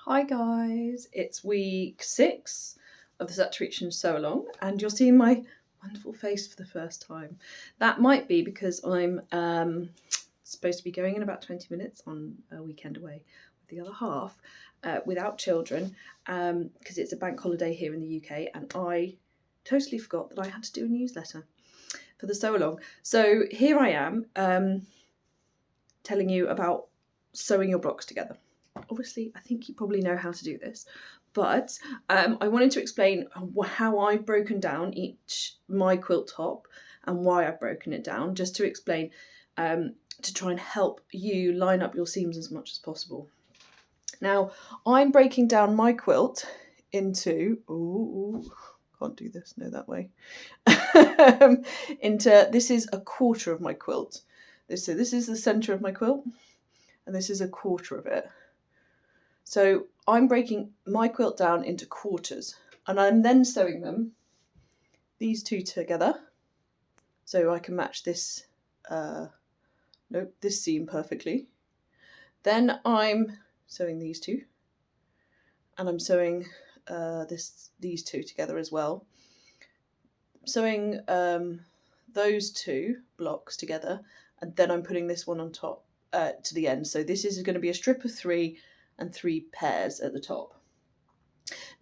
Hi guys, it's week 6 of the Saturation Sew Along and you're seeing my wonderful face for the first time. That might be because I'm supposed to be going in about 20 minutes on a weekend away with the other half without children because it's a bank holiday here in the UK and I totally forgot that I had to do a newsletter for the Sew Along. So here I am telling you about sewing your blocks together. Obviously, I think you probably know how to do this, but I wanted to explain how I've broken down my quilt top and why I've broken it down, just to explain, to try and help you line up your seams as much as possible. Now, I'm breaking down my quilt into, can't do this, no, that way, this is a quarter of my quilt. So this is the centre of my quilt, and this is a quarter of it. So I'm breaking my quilt down into quarters and I'm then sewing these two together so I can match this seam perfectly. Then I'm sewing these two and I'm sewing these two together as well. Sewing those two blocks together, and then I'm putting this one on top to the end. So this is going to be a strip of 3 and 3 pairs at the top.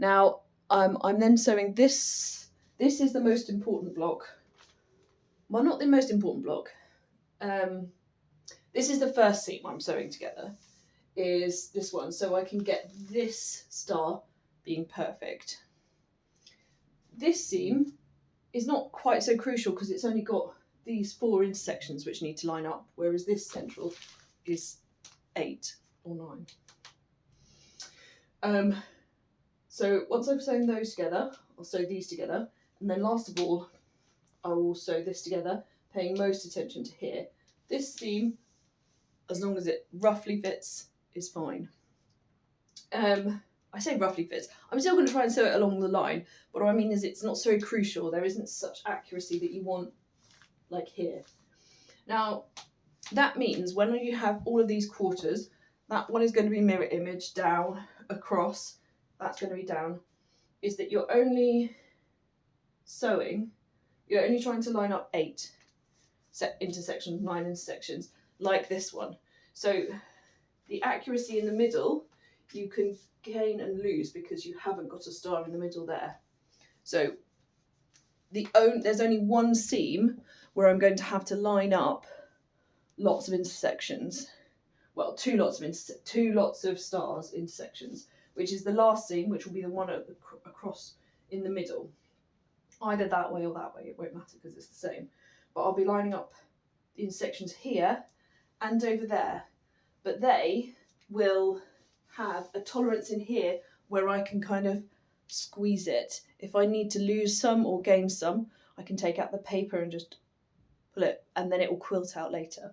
Now I'm then sewing this. This is the most important block. Well, not the most important block. This is the first seam I'm sewing together, is this one, so I can get this star being perfect. This seam is not quite so crucial because it's only got these 4 intersections which need to line up, whereas this central is 8 or 9. So once I've sewn those together, I'll sew these together, and then last of all, I will sew this together, paying most attention to here. This seam, as long as it roughly fits, is fine. I say roughly fits. I'm still going to try and sew it along the line, but what I mean is it's not so crucial. There isn't such accuracy that you want, like here. Now, that means when you have all of these quarters, that one is going to be mirror image down, across, that's going to be down, is that you're only trying to line up 8 intersections, 9 intersections, like this one. So the accuracy in the middle, you can gain and lose because you haven't got a star in the middle there. So there's only one seam where I'm going to have to line up lots of intersections. Well, two lots of stars intersections, which is the last seam, which will be the one across in the middle. Either that way or that way, it won't matter because it's the same. But I'll be lining up the intersections here and over there. But they will have a tolerance in here where I can kind of squeeze it. If I need to lose some or gain some, I can take out the paper and just pull it, and then it will quilt out later.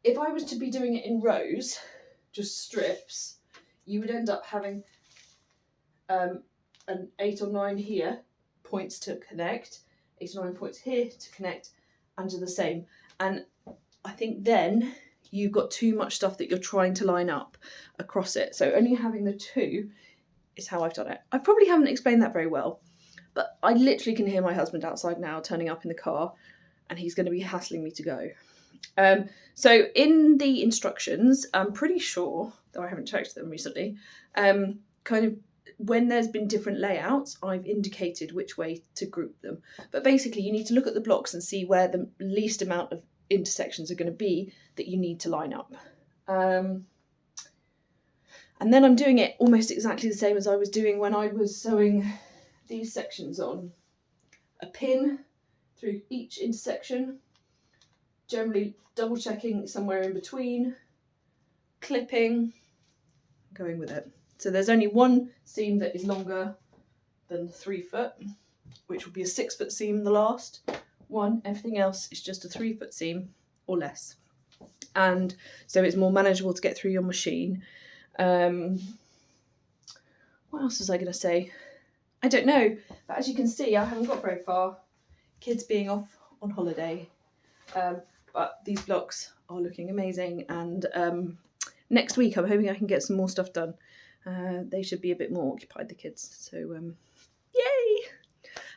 If I was to be doing it in rows, just strips, you would end up having an 8 or 9 here, points to connect, 8 or 9 points here to connect, and do the same. And I think then you've got too much stuff that you're trying to line up across it. So only having the 2 is how I've done it. I probably haven't explained that very well, but I literally can hear my husband outside now turning up in the car, and he's going to be hassling me to go. So in the instructions, I'm pretty sure, though I haven't checked them recently, kind of when there's been different layouts, I've indicated which way to group them. But basically you need to look at the blocks and see where the least amount of intersections are going to be that you need to line up. And then I'm doing it almost exactly the same as I was doing when I was sewing these sections on. A pin through each intersection, generally double checking somewhere in between, clipping, going with it. So there's only one seam that is longer than 3 foot, which will be a 6 foot seam, the last one. Everything else is just a 3 foot seam or less. And so it's more manageable to get through your machine. What else was I going to say? I don't know, but as you can see, I haven't got very far. Kids being off on holiday. But these blocks are looking amazing, and next week I'm hoping I can get some more stuff done. They should be a bit more occupied, the kids. So yay!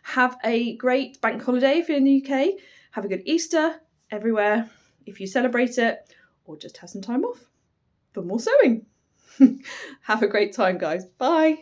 Have a great bank holiday if you're in the UK. Have a good Easter everywhere if you celebrate it, or just have some time off for more sewing. Have a great time, guys. Bye.